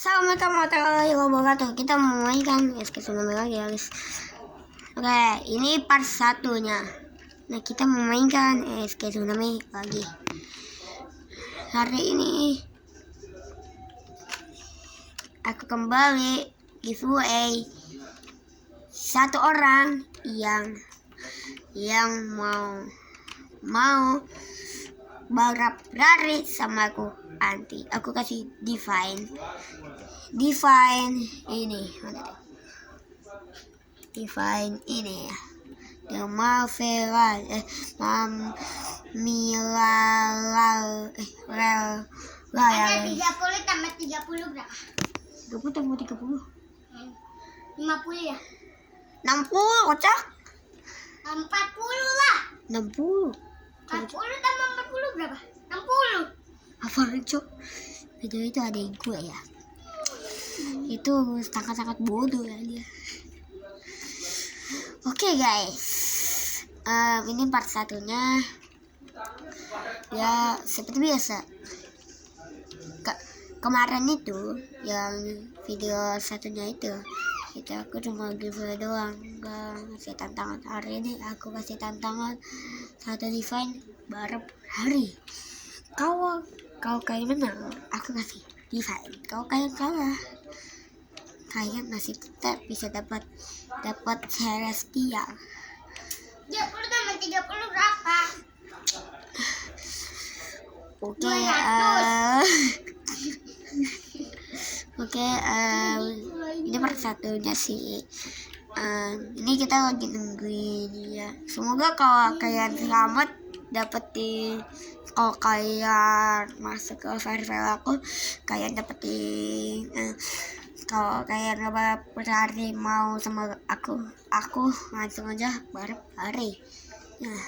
Assalamualaikum warahmatullahi wabarakatuh. Kita mau mainkan SK Tsunami lagi ya guys. Oke, ini part satunya. Nah, kita mau mainkan SK Tsunami lagi. Hari ini aku kembali giveaway satu orang yang mau balap lari sama aku. Aku kasih Divine ini Divine ini ya, The Marvel Milal ya ada 30 tambah 30 berapa? 20 tambah 30 50 ya? 60 kocak. 40 lah. 60 tambah 40 berapa? 60. apa cok? Video itu ada gue ya. Itu sangat bodoh ya dia. Oke guys, ini part satunya ya. Seperti biasa, kemarin itu yang video satunya itu aku cuma giveaway doang, nggak ngasih tantangan. Hari ini aku kasih tantangan satu Divine barep hari. Kau kayak menang, aku kasih Divine. Kau kayak kalah, kalian masih tetap bisa dapat Celestia. 30 tambah 30 berapa? Oke, ini part satunya sih. Ini kita lagi nungguin ya. Semoga kalau kalian selamat dapetin, kalau kalian masuk ke verify aku, kalian dapetin. Kalau kalian nggak berlari mau sama aku langsung aja bareng lari. Nah,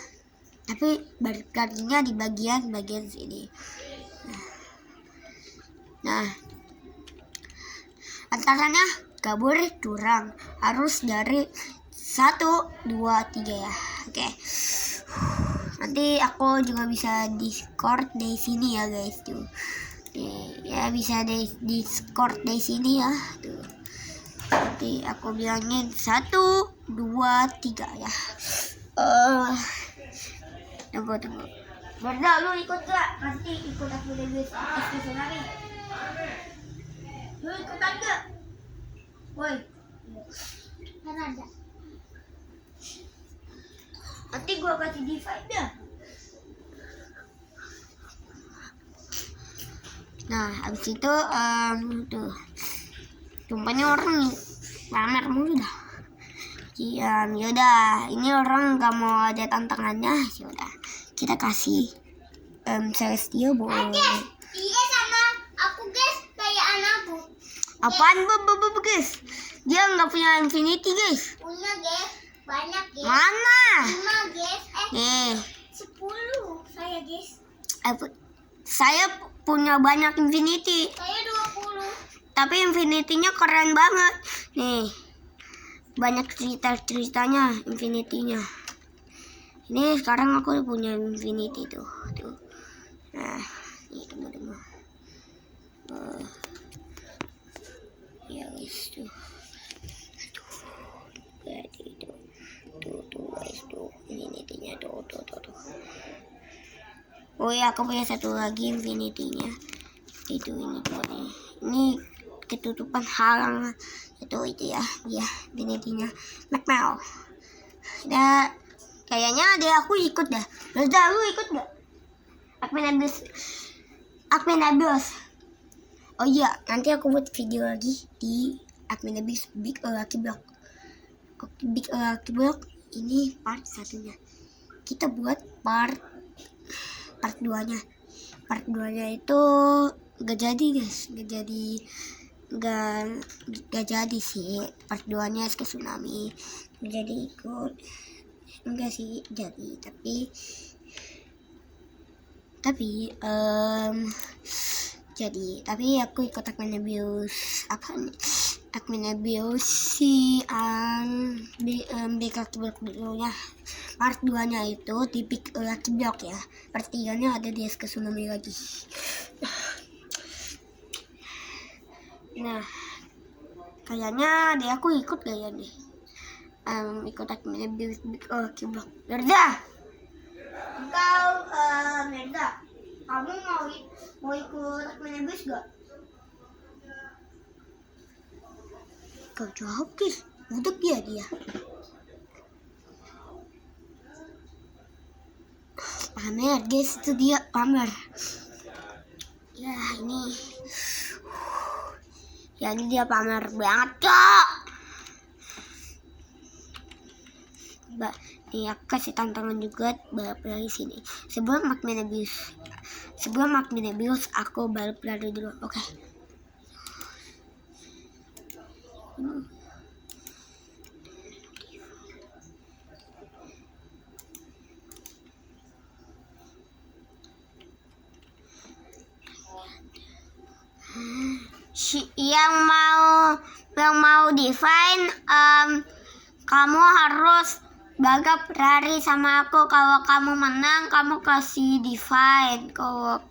tapi balik larinya di bagian sini. Nah, antaranya gak boleh curang, harus dari 1, 2, 3 ya. Oke. Nanti aku juga bisa Discord dari sini ya guys tuh. Ya bisa Discord dari sini ya tuh. Nanti aku bilangin 1, 2, 3 ya. Tunggu. Berda, lu ikut gak? Nanti ikut aku dari Tsunami. Lu ikutan gak? Woi, Kan ada. nanti gua kasih Divine dah. Nah, abis itu tuh tumpahnya orang pamer mulu dah. Yaudah, ini orang gak mau ada tantangannya. Yaudah, kita kasih Celestia boleh. Iya sama aku guys, kayak anakku. Apaan bu guys? Dia nggak punya infinity guys. Punya guys, banyak guys. Mana? 5 guys, Nih, 10 saya guys. saya punya banyak infinity. Saya 20. Tapi infinity-nya keren banget. Nih, banyak ceritanya infinity-nya. Ini sekarang aku punya infinity tuh. Nah, ini tunggu. Ya guys tuh. Jadi tuh guys tuh infinity-nya tuh. Oh ya, aku punya satu lagi infinity-nya. Itu ini tuh nih. Ini ketutupan halang itu ya. Ya, infinity-nya Macmel. Nah, kayaknya ada aku ikut dah. Udah, lu ikut gak? Admin Abis. Oh iya, nanti aku buat video lagi di Admin Abis Big Lucky Block. Big Lucky Block ini part satunya. Kita buat part 2-nya. Part 2-nya itu gak jadi guys, gak jadi sih. Part 2-nya SK Tsunami jadi ikut. Enggak sih jadi, tapi aku ikut admin abuse si Big Lucky Block dulunya. Part 2-nya itu di Big Lucky Block ya. Part 3-nya ada di SK Tsunami lagi. Nah, kayaknya deh aku ikut gaya deh. Ikut admin abuse Kiblock. Merda, engkau Merda, kamu mau ikut admin abuse gak? Kau jawab guys, udah dia. Pamer guys, itu dia pamer. Ya ini dia pamer banget cok. Mbak, nih aku kasih tantangan juga balap lari sini. Sebelum admin abuse aku balap lari dulu, oke? Yang mau define, kamu harus balap lari sama aku. Kalau kamu menang, kamu kasih define. Kalau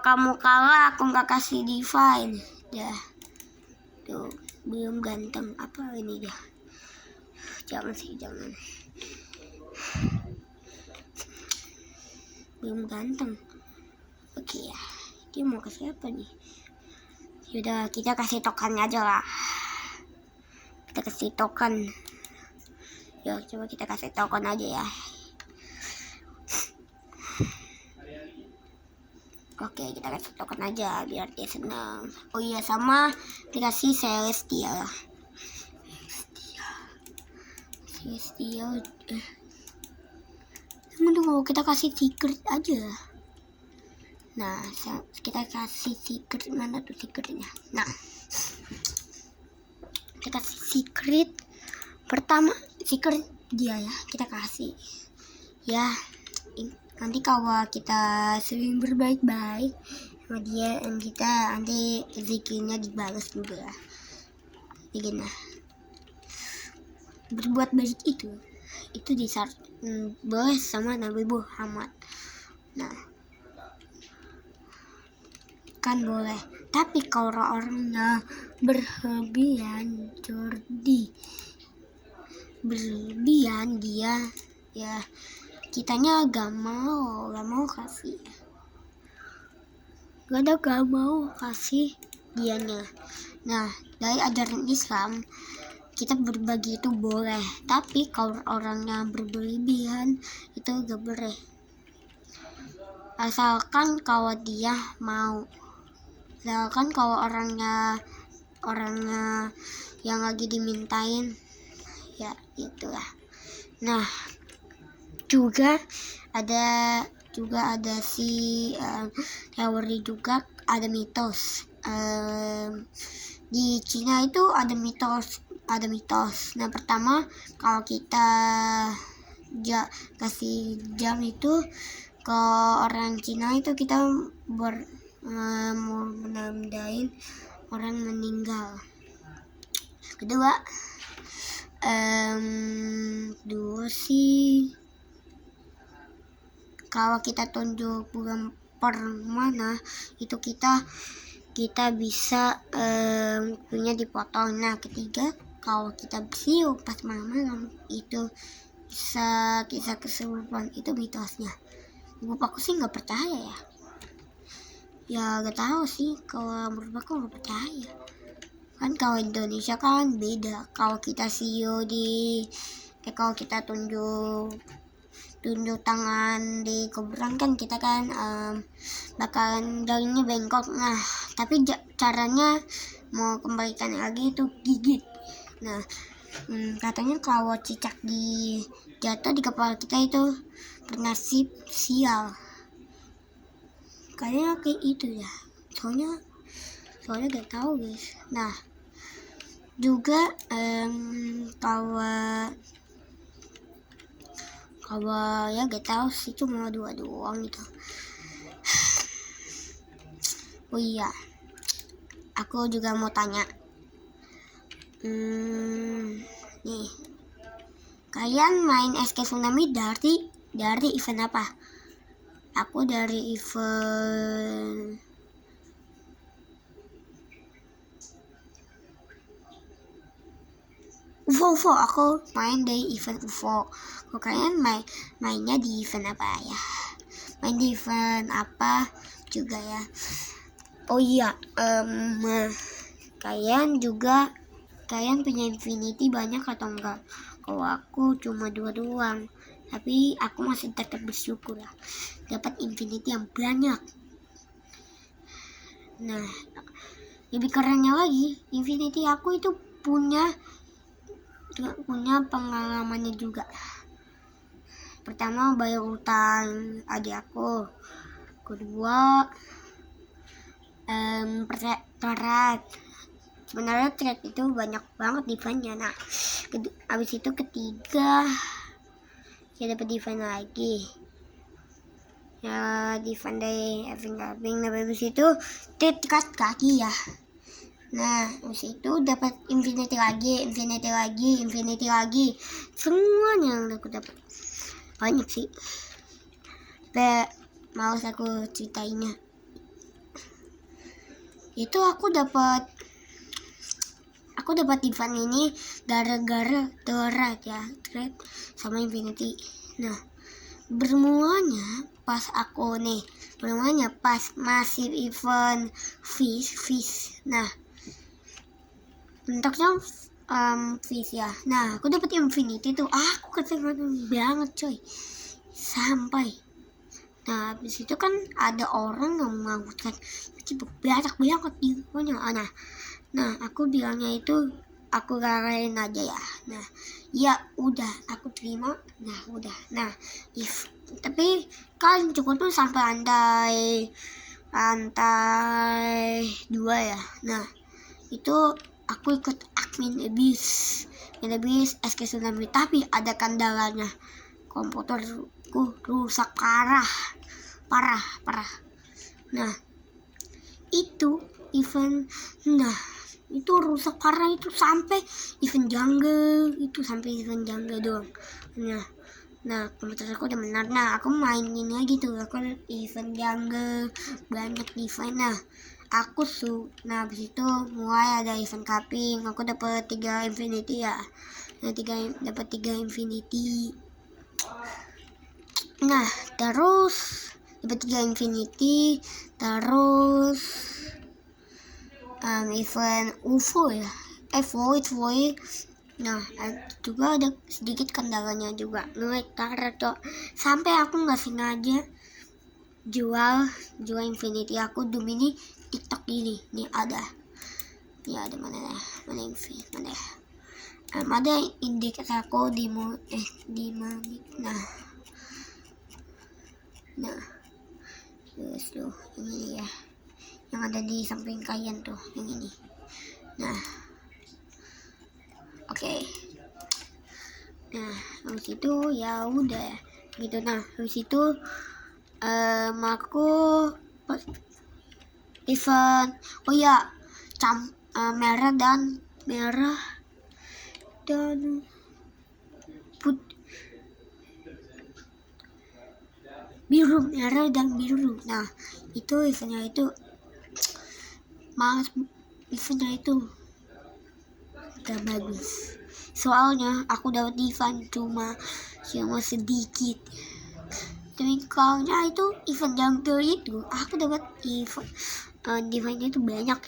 kamu kalah, aku nggak kasih define. Dah, tuh belum ganteng apa ini dah. Jangan. Belum ganteng. Oke ya, dia mau kasih apa nih? Yaudah, kita kasih token aja lah. Kita kasih token. Yuk, coba kita kasih token aja ya. Oke, kita kasih token aja biar dia senang. Oh iya, sama dikasih Celestial. Tunggu, kita kasih secret aja. Nah, kita kasih secret, mana tuh secretnya? Nah, kita kasih secret pertama, secret dia ya, kita kasih ya. Nanti kalau kita sering berbaik-baik sama dia, dan kita nanti rezekinya dibalas juga. Jadi nah, berbuat baik itu boleh sama Nabi Muhammad. Nah, kan boleh, tapi kalau orangnya berlebihan dia ya, kitanya gak mau kasih, gak mau kasih dianya. Nah, dari ajaran Islam kita berbagi itu boleh, tapi kalau orangnya berlebihan itu gak boleh, asalkan kalau dia mau. Asalkan kalau orangnya yang lagi dimintain ya, itulah. Nah, juga ada teori juga, ada mitos. Di Cina itu ada mitos. Nah, pertama, kalau kita kasih jam itu ke orang Cina itu, kita mau menandain orang meninggal. Kedua sih, kalau kita tunjuk bulan mana itu kita bisa punya dipotong. Nah, ketiga, kalau kita bersiul pas malam itu bisa kisah kesurupan, itu mitosnya. Ibu aku sih nggak percaya ya gak tahu sih, kalau menurut aku nggak percaya kan. Kalau Indonesia kan beda, kalau kita kalau kita tunjuk tangan di kuburan kan, kita kan bakalan daunnya bengkok. Nah, tapi caranya mau kembalikan lagi itu gigit. Nah, katanya kalau cicak jatuh di kepala kita itu bernasib sial. Kayaknya kayak itu ya. Soalnya gak tahu guys. Nah, juga kalau ya gak tahu sih, cuma 2 doang gitu. Oh iya, aku juga mau tanya. Nih, kalian main SK Tsunami dari event apa? Aku dari event UFO, aku main di event UFO. Kok kalian mainnya di event apa ya? Main di event apa juga ya? Oh iya, kalian punya Infinity banyak atau enggak? Kalau aku cuma 2 doang, tapi aku masih tetap bersyukur lah dapat Infinity yang banyak. Nah, lebih kerennya lagi, Infinity aku itu punya pengalamannya juga. Pertama, bayar utang adik aku. Kedua, trade. Sebenarnya trade itu banyak banget eventnya. Nah, abis itu ketiga, saya dapat event lagi. Ya, di event dari Eving. Nah, abis itu trade kaki ya. Nah, habis itu dapat Infinity lagi. Semuanya yang aku dapat. Banyak sih. Tapi males aku ceritainnya. Itu aku dapat event ini gara-gara trade sama Infinity. Nah, bermulanya pas masih event fish. Nah, bentuknya fish ya. Nah, aku dapat Infinity tuh. Aku keren banget coy. Sampai. Nah, habis itu kan ada orang yang mengangkutkan banyak banget di pokoknya. Nah, aku bilangnya itu aku rayain aja ya. Nah, ya udah aku terima. Nah, udah. Nah, tapi kan cukup tuh sampai lantai 2 ya. Nah, itu aku ikut admin Abyss SK Tsunami, tapi ada kendalanya. Komputerku rusak parah. Nah, itu rusak parah itu sampai event jungle doang. Nah, komputer aku udah benar. Nah, aku mainin lagi tuh. Aku event jungle banyak event. Nah, habis itu mulai ada event cupping. Aku dapat 3 Infinity ya. Nah, dapat 3 Infinity. Nah, terus dapat 3 Infinity. Terus event UFO ya. Void. Nah, juga ada sedikit kendalanya juga. Tuh sampai aku nggak sengaja jual Infinity aku demi ini TikTok ini. Nih ada mana ya? Ada indeks aku di Manik. Nah, terus tuh ini ya, yang ada di samping kalian tuh, yang ini. Nah, oke. Nah, habis itu ya udah gitu. Nah, habis itu aku event merah dan merah dan biru. Nah, itu eventnya itu gak bagus. Soalnya aku dapat event cuma sedikit. Tapi kalau itu event jungle itu aku dapat eventnya itu banyak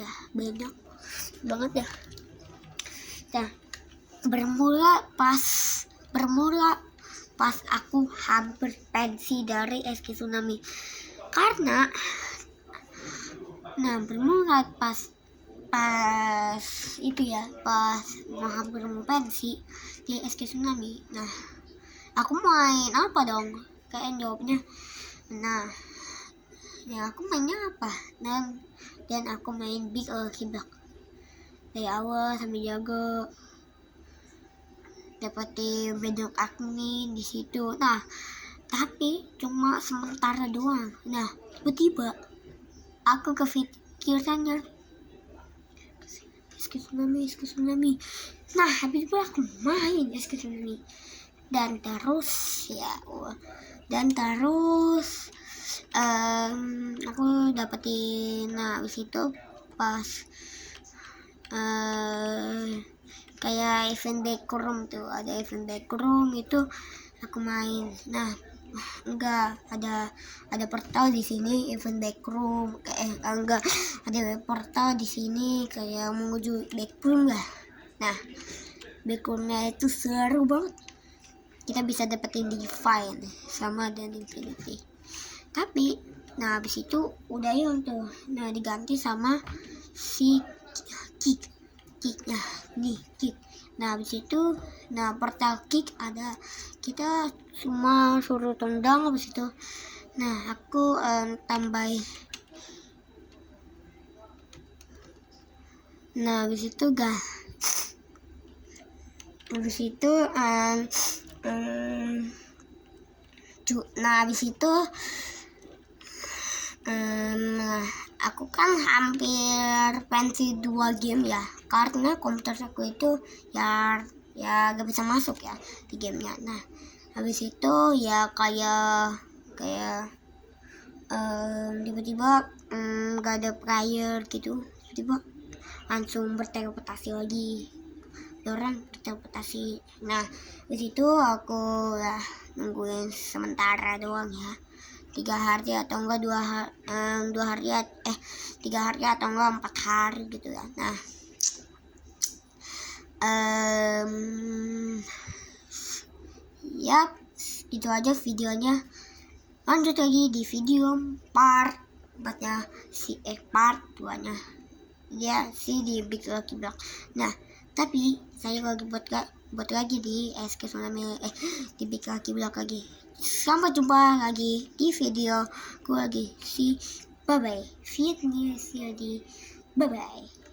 banget ya. Nah, bermula pas aku hampir pensi dari SK Tsunami. Karena bermula pas itu ya, pas hampir mau pensi di SK Tsunami. Nah, aku main apa dong? Kalian jawabnya. Nah, ya aku mainnya apa? Dan aku main Big Lucky Block dari awal sampai jago, dapetin bedok admin di situ. Nah, tapi cuma sementara doang. Nah, tiba-tiba aku kepikirannya SK Tsunami. Nah, habis itu aku main SK Tsunami. Dan terus aku dapetin. Nah, habis itu pas kayak event backroom tuh, ada event backroom itu aku main. Nah, enggak ada portal di sini event backroom, enggak ada portal di sini kayak menuju backroom lah. Nah, backroomnya itu seru banget. Kita bisa dapetin divine sama dan infinity. Tapi, nah habis itu udah hilang tuh. Nah diganti sama si kick. Kicknya nih kick. Nah habis itu portal kick ada, kita semua suruh tendang habis itu. Nah aku tambahin. Nah habis itu nah habis itu aku kan hampir pensi 2 game ya, karena komputer aku itu ya gak bisa masuk ya di gamenya. Nah habis itu ya kayak tiba-tiba gak ada player gitu, tiba-tiba langsung berteleportasi lagi, orang berteleportasi. Nah di situ aku ya nungguin sementara doang ya, 3 hari atau enggak 2 hari 3 hari atau enggak 4 hari gitu ya. Nah yap, itu aja videonya. Lanjut lagi di video part 4-nya part 2 nya ya di Big Lucky Block. Nah tapi saya lagi buat lagi di SK Tsunami di Big Lucky Block lagi. Sampai jumpa lagi di video gue lagi. Bye bye. Fit news di bye bye.